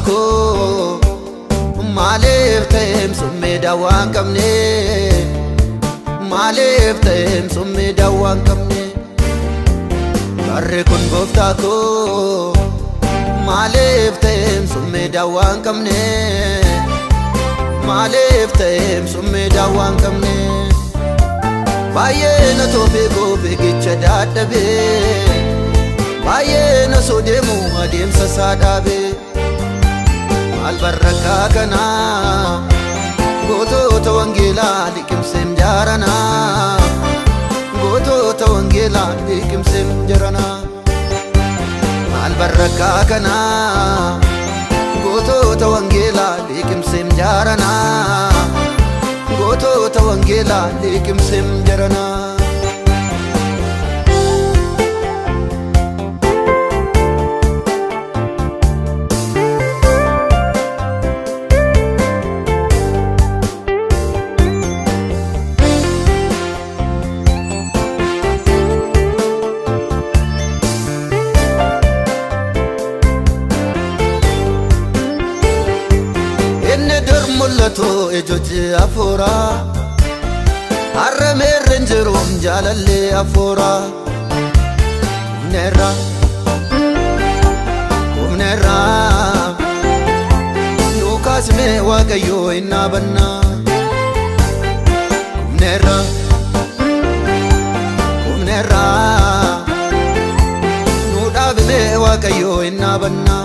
ko Maalif ta'eem summee daawwaan qabne Maalif ta'eem summee daawwaan qabne Barri kun gooftaa ko Maalif ta'eem summee daawwaan qabne Maalif ta'eem summee daawwaan qabne Baay'ee na toofee goofee gicha dadhabee Baay'ee na sodeemu adeemsa isaa dhaabee Maal barrakaa kana gootota wangeelaa liqimseem jaarana Gootota wangeelaa liqimseem jaarana Maal barrakaa kana gootota wangeelaa liqimseem jaarana Gootota wangeelaa liqimseem jaarana Mul'atu ijoji afuura Harrameerren jiruun jaalallee afuura Humneerra Nu kaasnee Waaqayyoo hin dhaabanna Humneerra Nu dhaabnee Waaqayyoo hin dhaabanna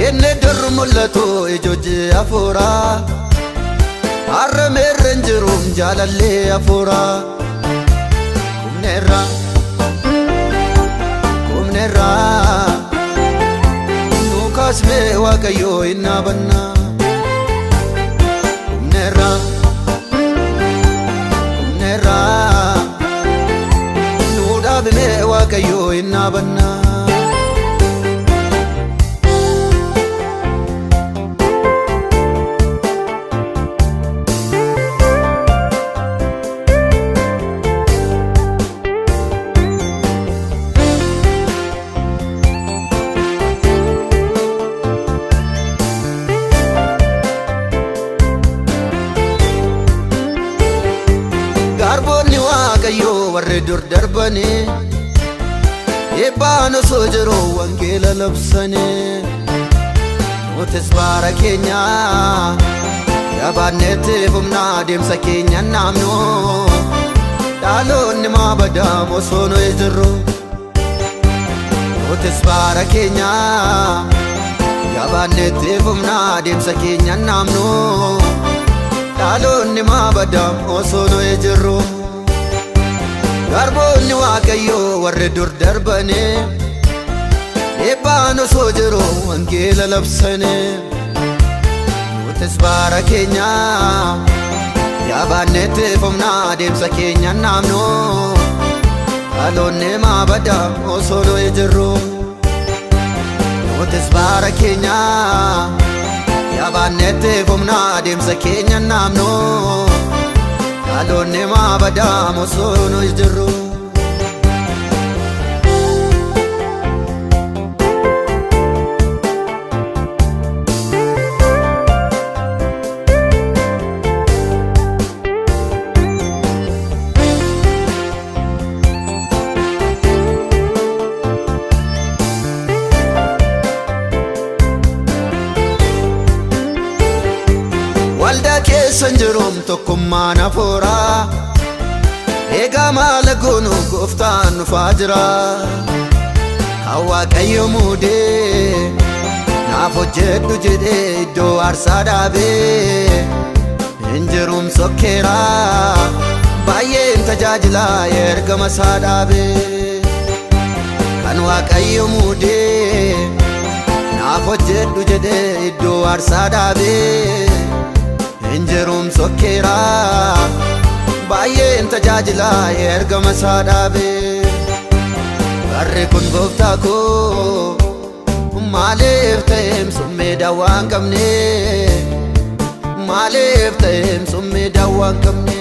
Inni durru mul'atu ijoji afuura Harrameerren jiruun jaalallee afuura Humneerra Nu kaasnee Waaqayyoo hin dhaabanna Humneerra Nu dhaabnee Waaqayyoo hin dhaabanna Garboonni Waaqayyoo warri dur darbani Eebbaan osoo jiru wangeela labsani Nutis bara keenya Yaabaanetti humna adeemsa keenya naamnu Dhaloonni maa badaam osoo nu jirru Nutis bara keenya Yaabaanetti humna adeemsa keenya naamnu Dhaloonni maa badaam osoo nu jirru Garboonni Waaqayyoo warri dur darbani Eebbaan osoo jiru wangeela labsani Nutis bara keenya Yaabaanetti humna adeemsa keenya naamnu Dhaloonni maa badaam osoo nu jirru Nutis bara keenya Yaabaanetti humna adeemsa keenya naamnu Dhaloonni maa badaam osoo nu jirru Waldaa keessan jiruun tokkummaan hafuura Eegaa maala goonu gooftaan dhufaa jira Kan Waaqayyo muudee naaf hojjedhu jedhee iddoo aarsaa dhaabee Hin jiruun sokkeera baay'een tajaajilaa ergama isaa dhaabee Kan Waaqayyo muudee naaf hojjedhu jedhee iddoo aarsaa dhaabee Hin jiruun sokkeera baay'een tajaajilaa ergama isaa dhaabee Barri kun gooftaa ko Maalif ta'eem summee daawwaan qabne Maalif ta'eem summee daawwaan qabne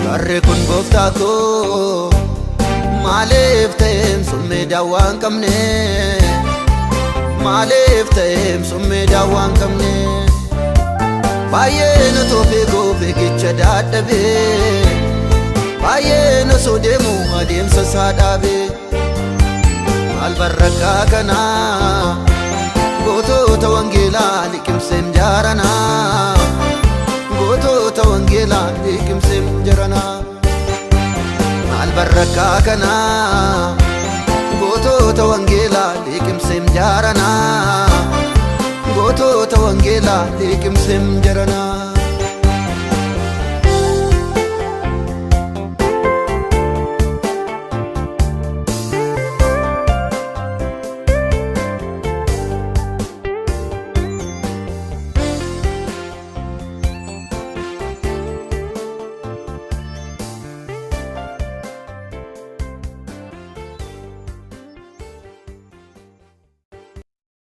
Barri kun gooftaa ko Maalif ta'eem summee daawwaan qabne maaliif ta'eem summee daawwaan qabne baay'ee na toofee goofee gicha dadhabee baay'ee na sodeemu adeemsa isaa dhaabee maal barraaqaa kanaa gootota wangeelaa liqimseem jaaranaa gootota wangeelaa liqimseem jaranaa maal barraaqaa kanaa gootota wangeelaa liqimseem jaaranaa gootota wangeelaa liqimseem jaranaa